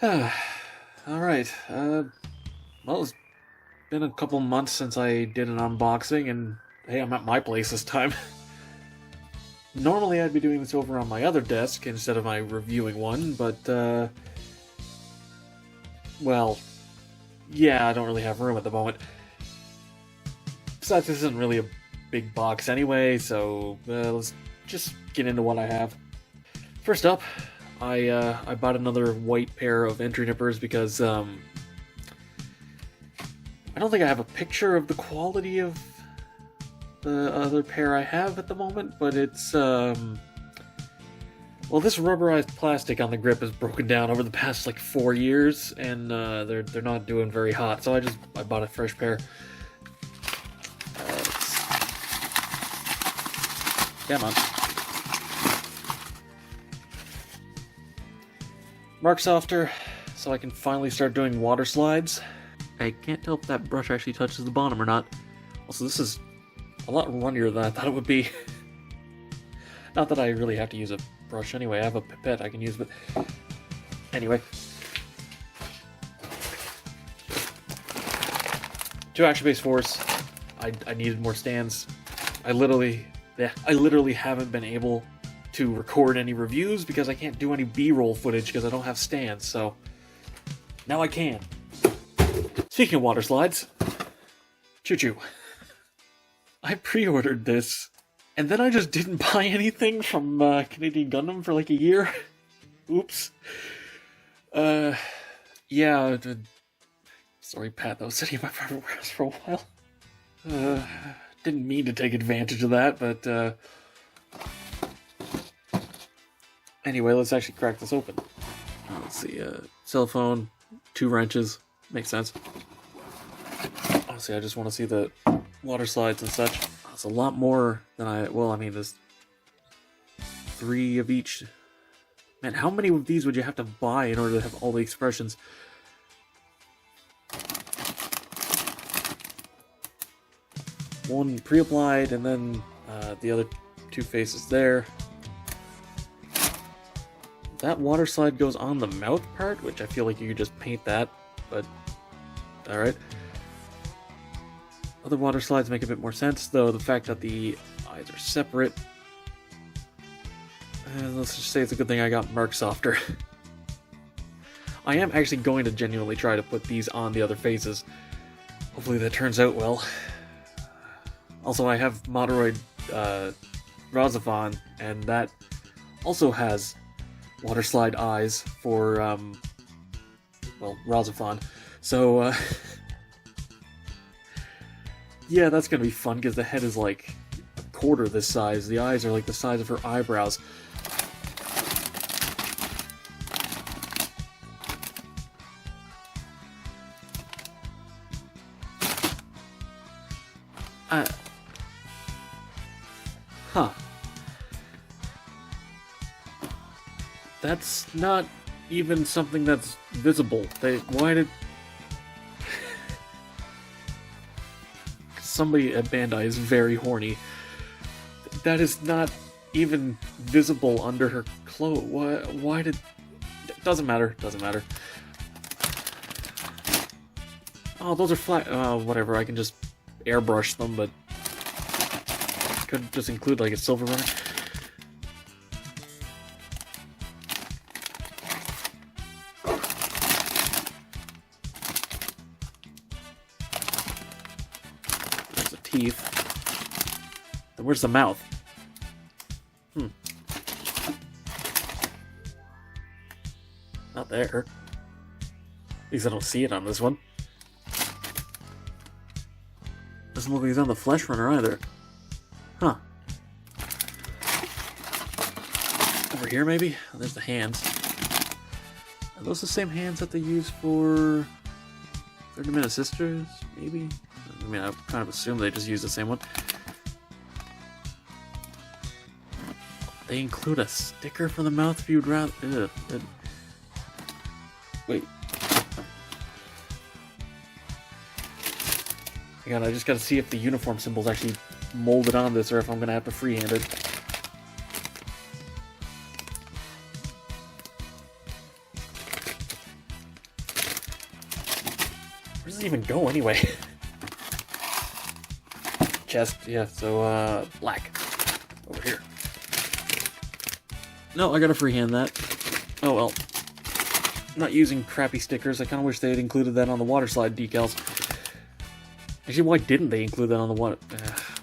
Alright, well, it's been a couple months since I did an unboxing, and hey, I'm at my place this time. Normally I'd be doing this over on my other desk instead of my reviewing one, but, well, yeah, I don't really have room at the moment. Besides, this isn't really a big box anyway, so let's just get into what I have. First up, I bought another white pair of entry nippers because I don't think I have a picture of the quality of the other pair I have at the moment, but it's well, this rubberized plastic on the grip has broken down over the past like 4 years, and they're not doing very hot, so I bought a fresh pair. Come on. Mark softer, so I can finally start doing water slides. I can't tell if that brush actually touches the bottom or not. Also, this is a lot runnier than I thought it would be. Not that I really have to use a brush anyway. I have a pipette I can use, but anyway. 2 action base force. I needed more stands. I literally haven't been able to record any reviews because I can't do any B-roll footage because I don't have stands, so now I can. Speaking of water slides, choo-choo. I pre-ordered this, and then I just didn't buy anything from Canadian Gundam for like a year. Oops. Yeah. Sorry, Pat, that was sitting in my private warehouse for a while. Didn't mean to take advantage of that, but anyway, let's actually crack this open. Let's see, cell phone, 2 wrenches, makes sense. Honestly, I just want to see the water slides and such. It's a lot more than there's 3 of each. Man, how many of these would you have to buy in order to have all the expressions? One pre-applied, and then the other 2 faces there. That water slide goes on the mouth part, which I feel like you could just paint that, but alright. Other water slides make a bit more sense, though the fact that the eyes are separate. Let's just say it's a good thing I got Mark softer. I am actually going to genuinely try to put these on the other faces. Hopefully that turns out well. Also, I have Moderoid Razafon, and that also has water slide eyes for, well, Razafon. So, yeah, that's gonna be fun, because the head is like a quarter this size. The eyes are like the size of her eyebrows. Huh. That's not even something that's visible. Why did... Somebody at Bandai is very horny. That is not even visible under her clothes. Why did... Doesn't matter. Oh, those are flat. Whatever, I can just airbrush them, but... Could just include like a silver runner. There's the teeth. Then where's the mouth? Not there. At least I don't see it on this one. Doesn't look like he's on the flesh runner either. Huh. Over here, maybe? Oh, there's the hands. Are those the same hands that they use for Third Dimension Sisters? Maybe? I mean, I kind of assume they just use the same one. They include a sticker for the mouth if you'd rather... Wait. Hang on, I just gotta see if the uniform symbol's actually molded on this, or if I'm gonna have to freehand it. Where does it even go anyway? Chest, yeah, so, black. Over here. No, I gotta freehand that. Oh well. Not using crappy stickers. I kind of wish they had included that on the water slide decals. Actually, why didn't they include that on the water?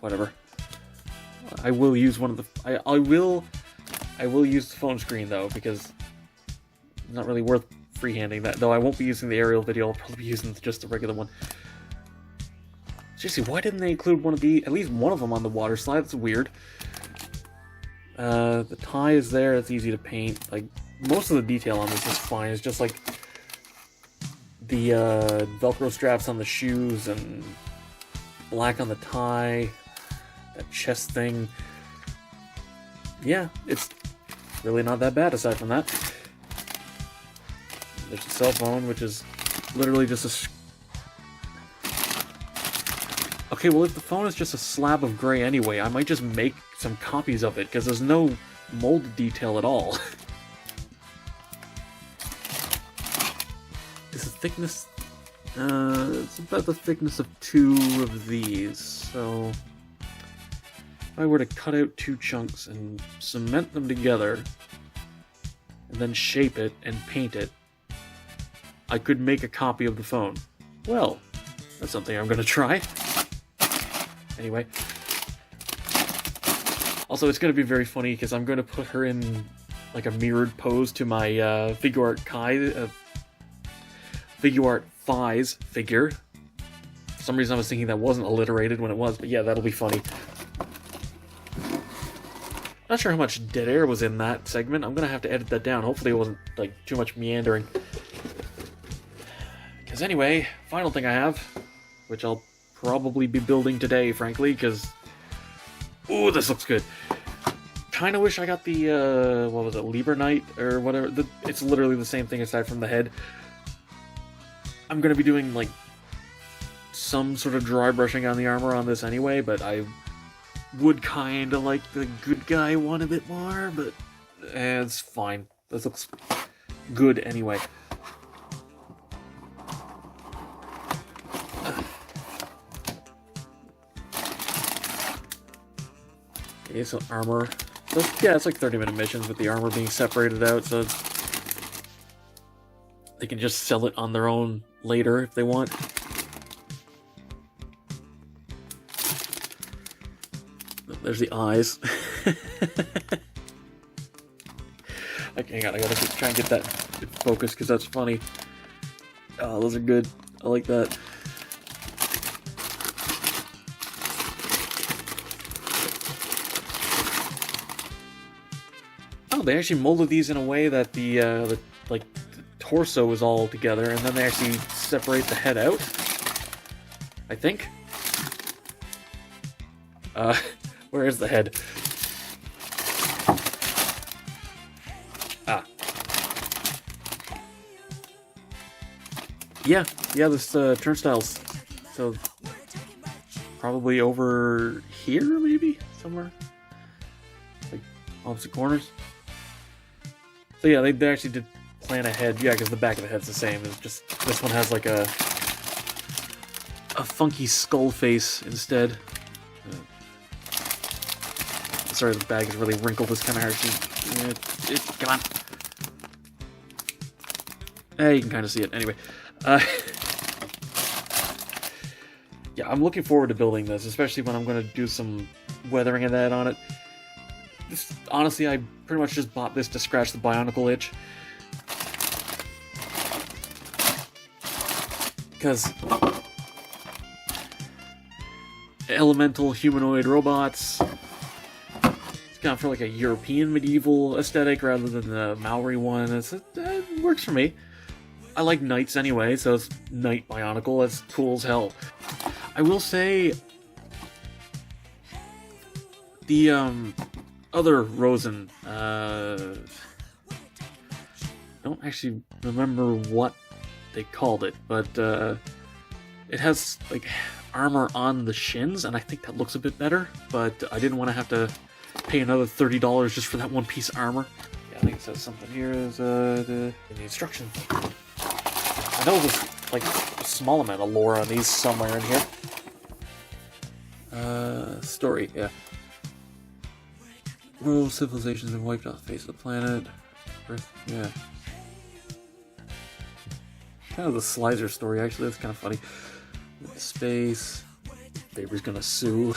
Whatever. I will use one of the. I will use the phone screen though, because it's not really worth freehanding that. Though I won't be using the aerial video. I'll probably be using just the regular one. Seriously, why didn't they include at least one of them on the water slide? That's weird. The tie is there. It's easy to paint. Like, most of the detail on this is fine. It's just like the Velcro straps on the shoes and black on the tie, that chest thing. Yeah, it's really not that bad aside from that. There's a cell phone, which is literally just a... Okay, well, if the phone is just a slab of gray anyway, I might just make some copies of it, because there's no molded detail at all. Is the thickness... it's about the thickness of 2 of these, so... If I were to cut out 2 chunks and cement them together, and then shape it and paint it, I could make a copy of the phone. Well, that's something I'm gonna try. Anyway. Also, it's going to be very funny because I'm going to put her in like a mirrored pose to my Figure Art Thighs figure. For some reason I was thinking that wasn't alliterated when it was, but yeah, that'll be funny. Not sure how much dead air was in that segment. I'm going to have to edit that down. Hopefully it wasn't like too much meandering. Because anyway, final thing I have, which I'll probably be building today, frankly, because... Ooh, this looks good. Kind of wish I got the, what was it, Libernite, or whatever. It's literally the same thing aside from the head. I'm going to be doing, like, some sort of dry brushing on the armor on this anyway, but I would kind of like the good guy one a bit more, but it's fine. This looks good anyway. Okay, so armor. So, yeah, it's like 30-minute missions with the armor being separated out, so they can just sell it on their own later if they want. There's the eyes. Okay, hang on, I gotta try and get that focused because that's funny. Oh, those are good. I like that. Oh, they actually molded these in a way that the torso is all together, and then they actually separate the head out. I think. Where is the head? Ah. Yeah, this turnstiles. So probably over here, maybe somewhere, like opposite corners. So yeah, they actually did plan ahead. Yeah, because the back of the head's the same. It's just this one has like a funky skull face instead. Sorry, the bag is really wrinkled. It's kind of hard to... come on. You can kind of see it. Anyway. Yeah, I'm looking forward to building this, especially when I'm going to do some weathering and that on it. Honestly, I pretty much just bought this to scratch the Bionicle itch. Because... elemental humanoid robots... gone for like a European medieval aesthetic rather than the Maori one. It works for me. I like knights anyway, so it's Knight Bionicle. That's cool as hell. I will say the other Rosen, I don't actually remember what they called it, but it has like armor on the shins, and I think that looks a bit better, but I didn't want to have to pay another $30 just for that one piece of armor. Yeah, I think it says something here is in the instructions. I know this like a small amount of lore on these somewhere in here. Story, yeah. World civilizations have been wiped off the face of the planet. Earth, yeah. Kind of the Slicer story, actually. That's kind of funny. Space. Baby's gonna sue.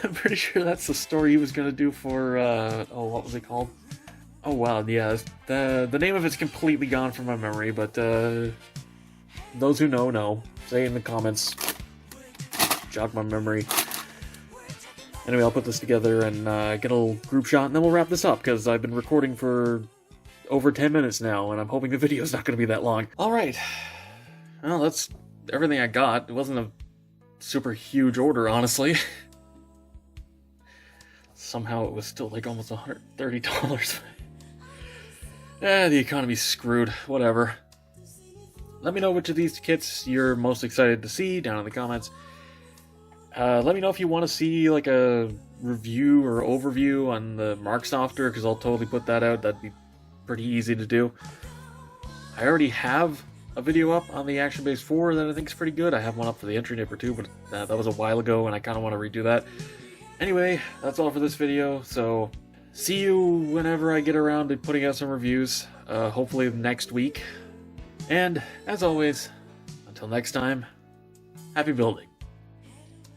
I'm pretty sure that's the story he was gonna do for, oh, what was it called? Oh, wow, yeah. The name of it's completely gone from my memory, but, those who know. Say it in the comments. Jog my memory. Anyway, I'll put this together and get a little group shot, and then we'll wrap this up, because I've been recording for over 10 minutes now, and I'm hoping the video's not going to be that long. Alright. Well, that's everything I got. It wasn't a super huge order, honestly. Somehow it was still like almost $130. The economy's screwed. Whatever. Let me know which of these kits you're most excited to see down in the comments. Let me know if you want to see like a review or overview on the Mark Softer, because I'll totally put that out. That'd be pretty easy to do. I already have a video up on the Action Base 4 that I think is pretty good. I have one up for the Entry Nipper too, but that was a while ago and I kind of want to redo that. Anyway, that's all for this video, so see you whenever I get around to putting out some reviews, hopefully next week. And, as always, until next time, happy building.